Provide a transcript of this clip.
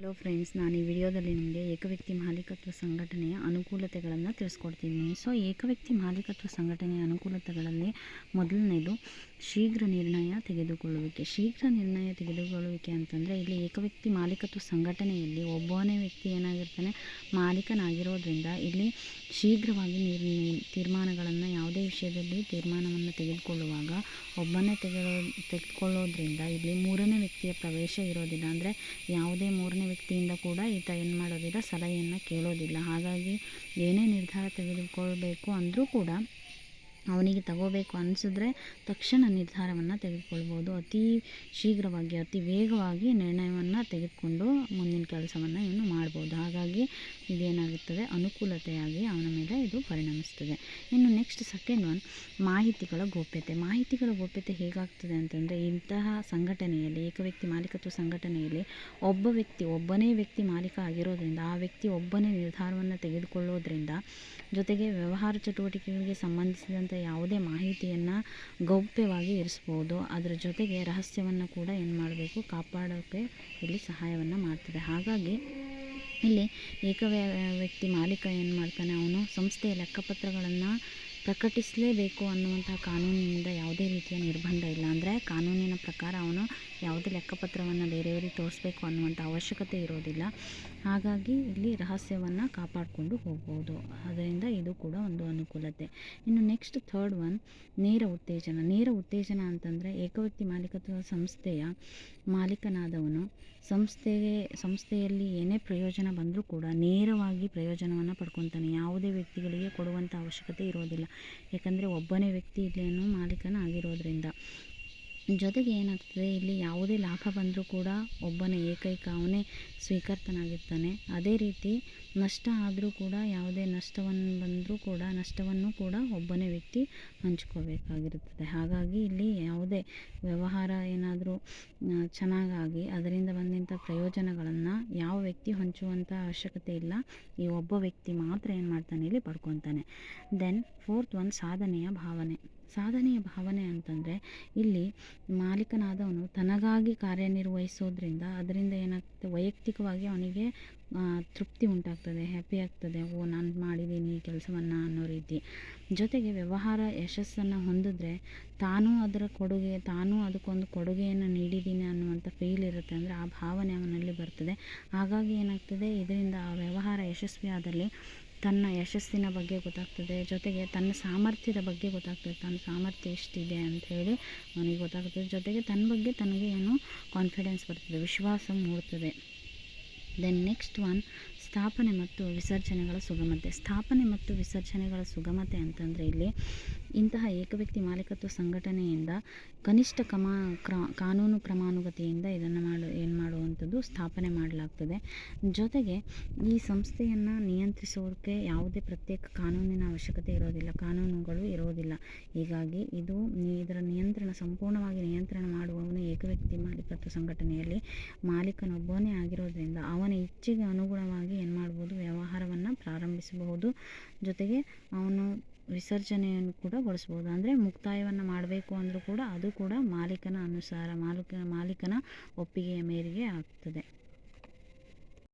Hello friends, ನಾನು ಈ ವಿಡಿಯೋದಲ್ಲಿ ನಿಮಗೆ ಏಕವ್ಯಕ್ತಿ ಮಾಲೀಕತ್ವ ಸಂಘಟನೆಯ ಅನುಕೂಲತೆಗಳನ್ನು ತಿಳಿಸ್ಕೊಡ್ತಿದ್ದೀನಿ. ಸೊ ಏಕವ್ಯಕ್ತಿ ಮಾಲೀಕತ್ವ ಸಂಘಟನೆಯ ಅನುಕೂಲತೆಗಳಲ್ಲಿ ಮೊದಲನೇದು ಶೀಘ್ರ ನಿರ್ಣಯ ತೆಗೆದುಕೊಳ್ಳುವಿಕೆ. ಶೀಘ್ರ ನಿರ್ಣಯ ತೆಗೆದುಕೊಳ್ಳುವಿಕೆ ಅಂತಂದರೆ ಇಲ್ಲಿ ಏಕವ್ಯಕ್ತಿ ಮಾಲೀಕತ್ವ ಸಂಘಟನೆಯಲ್ಲಿ ಒಬ್ಬನೇ ವ್ಯಕ್ತಿ ಏನಾಗಿರ್ತಾನೆ, ಮಾಲೀಕನಾಗಿರೋದ್ರಿಂದ ಇಲ್ಲಿ ಶೀಘ್ರವಾಗಿ ತೀರ್ಮಾನಗಳನ್ನು ಯಾವುದೇ ವಿಷಯದಲ್ಲಿ ತೀರ್ಮಾನವನ್ನು ತೆಗೆದುಕೊಳ್ಳುವಾಗ ಒಬ್ಬನೇ ತೆಗೆದುಕೊಳ್ಳೋದ್ರಿಂದ ಇಲ್ಲಿ ಮೂರನೇ ವ್ಯಕ್ತಿಯ ಪ್ರವೇಶ ಇರೋದಿಲ್ಲ. ಅಂದರೆ ಯಾವುದೇ ಮೂರನೇ ವ್ಯಕ್ತಿಯಿಂದ ಕೂಡ ಈತ ಏನು ಮಾಡೋದಿಲ್ಲ, ಸಲಹೆಯನ್ನು ಕೇಳೋದಿಲ್ಲ. ಹಾಗಾಗಿ ಏನೇ ನಿರ್ಧಾರ ತೆಗೆದುಕೊಳ್ಬೇಕು ಅಂದರೂ ಕೂಡ ಅವನಿಗೆ ತಗೋಬೇಕು ಅನಿಸಿದ್ರೆ ತಕ್ಷಣ ನಿರ್ಧಾರವನ್ನು ತೆಗೆದುಕೊಳ್ಬೋದು. ಅತಿ ಶೀಘ್ರವಾಗಿ ಅತಿ ವೇಗವಾಗಿ ನಿರ್ಣಯವನ್ನು ತೆಗೆದುಕೊಂಡು ಮುಂದಿನ ಕೆಲಸವನ್ನು ಇವನು ಮಾಡ್ಬೋದು. ಹಾಗಾಗಿ ಇದೇನಾಗುತ್ತದೆ, ಅನುಕೂಲತೆಯಾಗಿ ಅವನ ಮೇಲೆ ಇದು ಪರಿಣಮಿಸ್ತದೆ. ಇನ್ನು ನೆಕ್ಸ್ಟ್ ಸೆಕೆಂಡ್ ಒನ್, ಮಾಹಿತಿಗಳ ಗೋಪ್ಯತೆ. ಮಾಹಿತಿಗಳ ಗೋಪ್ಯತೆ ಹೇಗಾಗ್ತದೆ ಅಂತಂದರೆ, ಇಂತಹ ಸಂಘಟನೆಯಲ್ಲಿ ಏಕವ್ಯಕ್ತಿ ಮಾಲೀಕತ್ವ ಸಂಘಟನೆಯಲ್ಲಿ ಒಬ್ಬನೇ ವ್ಯಕ್ತಿ ಮಾಲೀಕ ಆಗಿರೋದ್ರಿಂದ ಆ ವ್ಯಕ್ತಿ ಒಬ್ಬನೇ ನಿರ್ಧಾರವನ್ನು ತೆಗೆದುಕೊಳ್ಳೋದ್ರಿಂದ ಜೊತೆಗೆ ವ್ಯವಹಾರ ಚಟುವಟಿಕೆಗಳಿಗೆ ಸಂಬಂಧಿಸಿದಂಥ ಯಾವುದೇ ಮಾಹಿತಿಯನ್ನು ಗೌಪ್ಯವಾಗಿ ಇರಿಸ್ಬೋದು. ಅದರ ಜೊತೆಗೆ ರಹಸ್ಯವನ್ನು ಕೂಡ ಏನು ಮಾಡಬೇಕು, ಕಾಪಾಡೋಕ್ಕೆ ಇಲ್ಲಿ ಸಹಾಯವನ್ನು ಮಾಡ್ತದೆ. ಹಾಗಾಗಿ ಇಲ್ಲಿ ವ್ಯಕ್ತಿ ಮಾಲೀಕ ಏನು ಮಾಡ್ತಾನೆ, ಅವನು ಸಂಸ್ಥೆಯ ಲೆಕ್ಕಪತ್ರಗಳನ್ನು ಪ್ರಕಟಿಸಲೇಬೇಕು ಅನ್ನುವಂತಹ ಕಾನೂನಿನಿಂದ ಯಾವುದೇ ರೀತಿಯ ನಿರ್ಬಂಧ ಇಲ್ಲ. ಅಂದರೆ ಕಾನೂನಿನ ಪ್ರಕಾರ ಅವನು ಯಾವುದೇ ಲೆಕ್ಕಪತ್ರವನ್ನು ಬೇರೆಯವರಿಗೆ ತೋರಿಸ್ಬೇಕು ಅನ್ನುವಂಥ ಅವಶ್ಯಕತೆ ಇರೋದಿಲ್ಲ. ಹಾಗಾಗಿ ಇಲ್ಲಿ ರಹಸ್ಯವನ್ನು ಕಾಪಾಡಿಕೊಂಡು ಹೋಗ್ಬೋದು. ಅದರಿಂದ ಇದು ಕೂಡ ಒಂದು ಅನುಕೂಲತೆ. ಇನ್ನು ನೆಕ್ಸ್ಟ್ ಥರ್ಡ್ ಒನ್, ನೇರ ಉತ್ತೇಜನ. ನೇರ ಉತ್ತೇಜನ ಅಂತಂದರೆ ಏಕವ್ಯಕ್ತಿ ಮಾಲೀಕತ್ವ ಸಂಸ್ಥೆಯ ಮಾಲೀಕನಾದವನು ಸಂಸ್ಥೆಯಲ್ಲಿ ಏನೇ ಪ್ರಯೋಜನ ಬಂದರೂ ಕೂಡ ನೇರವಾಗಿ ಪ್ರಯೋಜನವನ್ನು ಪಡ್ಕೊತಾನೆ. ಯಾವುದೇ ವ್ಯಕ್ತಿಗಳಿಗೆ ಕೊಡುವಂಥ ಅವಶ್ಯಕತೆ ಇರೋದಿಲ್ಲ. ಯಾಕಂದರೆ ಒಬ್ಬನೇ ವ್ಯಕ್ತಿ ಇಲ್ಲೇನು ಮಾಲೀಕನಾಗಿರೋದ್ರಿಂದ. ಜೊತೆಗೆ ಏನಾಗ್ತದೆ, ಇಲ್ಲಿ ಯಾವುದೇ ಲಾಭ ಬಂದರೂ ಕೂಡ ಒಬ್ಬನೇ ಅವನೇ ಸ್ವೀಕರ್ತನಾಗಿರ್ತಾನೆ. ಅದೇ ರೀತಿ ನಷ್ಟ ಆದರೂ ಕೂಡ ಯಾವುದೇ ನಷ್ಟವನ್ನು ಕೂಡ ಒಬ್ಬನೇ ವ್ಯಕ್ತಿ ಹಂಚ್ಕೋಬೇಕಾಗಿರುತ್ತದೆ. ಹಾಗಾಗಿ ಇಲ್ಲಿ ಯಾವುದೇ ವ್ಯವಹಾರ ಏನಾದರೂ ಚೆನ್ನಾಗಾಗಿ ಅದರಿಂದ ಬಂದಂಥ ಪ್ರಯೋಜನಗಳನ್ನು ಯಾವ ವ್ಯಕ್ತಿ ಹಂಚುವಂಥ ಅವಶ್ಯಕತೆ ಇಲ್ಲ. ಈ ಒಬ್ಬ ವ್ಯಕ್ತಿ ಮಾತ್ರ ಏನು ಮಾಡ್ತಾನೆ, ಇಲ್ಲಿ ಪಡ್ಕೊತಾನೆ. ದೆನ್ ಫೋರ್ತ್ ಒನ್, ಸಾಧನೆಯ ಭಾವನೆ ಅಂತಂದರೆ ಇಲ್ಲಿ ಮಾಲೀಕನಾದವನು ತನಗಾಗಿ ಕಾರ್ಯನಿರ್ವಹಿಸೋದ್ರಿಂದ ಅದರಿಂದ ಏನಾಗ್ತದೆ, ವೈಯಕ್ತಿಕವಾಗಿ ಅವನಿಗೆ ತೃಪ್ತಿ ಉಂಟಾಗ್ತದೆ, ಹ್ಯಾಪಿ ಆಗ್ತದೆ. ನಾನು ಮಾಡಿದ್ದೀನಿ ಈ ಕೆಲಸವನ್ನು ಅನ್ನೋ ರೀತಿ. ಜೊತೆಗೆ ವ್ಯವಹಾರ ಯಶಸ್ಸನ್ನು ಹೊಂದಿದ್ರೆ ತಾನೂ ಅದಕ್ಕೊಂದು ಕೊಡುಗೆಯನ್ನು ನೀಡಿದ್ದೀನಿ ಅನ್ನುವಂಥ ಫೀಲ್ ಇರುತ್ತೆ. ಅಂದರೆ ಆ ಭಾವನೆ ಅವನಲ್ಲಿ ಬರ್ತದೆ. ಹಾಗಾಗಿ ಏನಾಗ್ತದೆ, ಇದರಿಂದ ಆ ವ್ಯವಹಾರ ಯಶಸ್ವಿಯಾದಲ್ಲಿ ತನ್ನ ಯಶಸ್ಸಿನ ಬಗ್ಗೆ ಗೊತ್ತಾಗ್ತದೆ. ಜೊತೆಗೆ ತನ್ನ ಸಾಮರ್ಥ್ಯದ ಬಗ್ಗೆ ಗೊತ್ತಾಗ್ತದೆ. ತನ್ನ ಸಾಮರ್ಥ್ಯ ಎಷ್ಟಿದೆ ಅಂಥೇಳಿ ಅವನಿಗೆ ಗೊತ್ತಾಗ್ತದೆ. ಜೊತೆಗೆ ತನ್ನ ಬಗ್ಗೆ ತನಗೆ ಏನು ಕಾನ್ಫಿಡೆನ್ಸ್ ಬರ್ತದೆ, ವಿಶ್ವಾಸ ಮೂಡ್ತದೆ. ದೆನ್ ನೆಕ್ಸ್ಟ್ ಒನ್, ಸ್ಥಾಪನೆ ಮತ್ತು ವಿಸರ್ಜನೆಗಳ ಸುಗಮತೆ ಅಂತಂದರೆ ಇಲ್ಲಿ ಇಂತಹ ಏಕವ್ಯಕ್ತಿ ಮಾಲೀಕತ್ವ ಸಂಘಟನೆಯಿಂದ ಕನಿಷ್ಠ ಕಾನೂನು ಕ್ರಮಾನುಗತೆಯಿಂದ ಇದನ್ನು ಮಾಡುವಂಥದ್ದು ಸ್ಥಾಪನೆ ಮಾಡಲಾಗ್ತದೆ. ಜೊತೆಗೆ ಈ ಸಂಸ್ಥೆಯನ್ನು ನಿಯಂತ್ರಿಸೋದಕ್ಕೆ ಯಾವುದೇ ಪ್ರತ್ಯೇಕ ಕಾನೂನಿನ ಅವಶ್ಯಕತೆ ಇರೋದಿಲ್ಲ, ಕಾನೂನುಗಳು ಇರೋದಿಲ್ಲ. ಹೀಗಾಗಿ ಇದರ ಸಂಪೂರ್ಣವಾಗಿ ನಿಯಂತ್ರಣ ಮಾಡುವವನು ಏಕವ್ಯಕ್ತಿ ಮಾಲೀಕತ್ವ ಸಂಘಟನೆಯಲ್ಲಿ ಮಾಲೀಕನೊಬ್ಬನೇ ಆಗಿರೋದ್ರಿಂದ ಅವನ ಇಚ್ಛೆಗೆ ಅನುಗುಣವಾಗಿ ಏನು ಮಾಡ್ಬೋದು, ವ್ಯವಹಾರವನ್ನು ಪ್ರಾರಂಭಿಸಬಹುದು. ಜೊತೆಗೆ ಅವನು ವಿಸರ್ಜನೆಯನ್ನು ಕೂಡ ಗೊಳಿಸ್ಬೋದು. ಅಂದರೆ ಮುಕ್ತಾಯವನ್ನು ಮಾಡಬೇಕು ಅಂದರೂ ಕೂಡ ಅದು ಕೂಡ ಮಾಲೀಕನ ಒಪ್ಪಿಗೆಯ ಮೇರೆಗೆ ಆಗ್ತದೆ.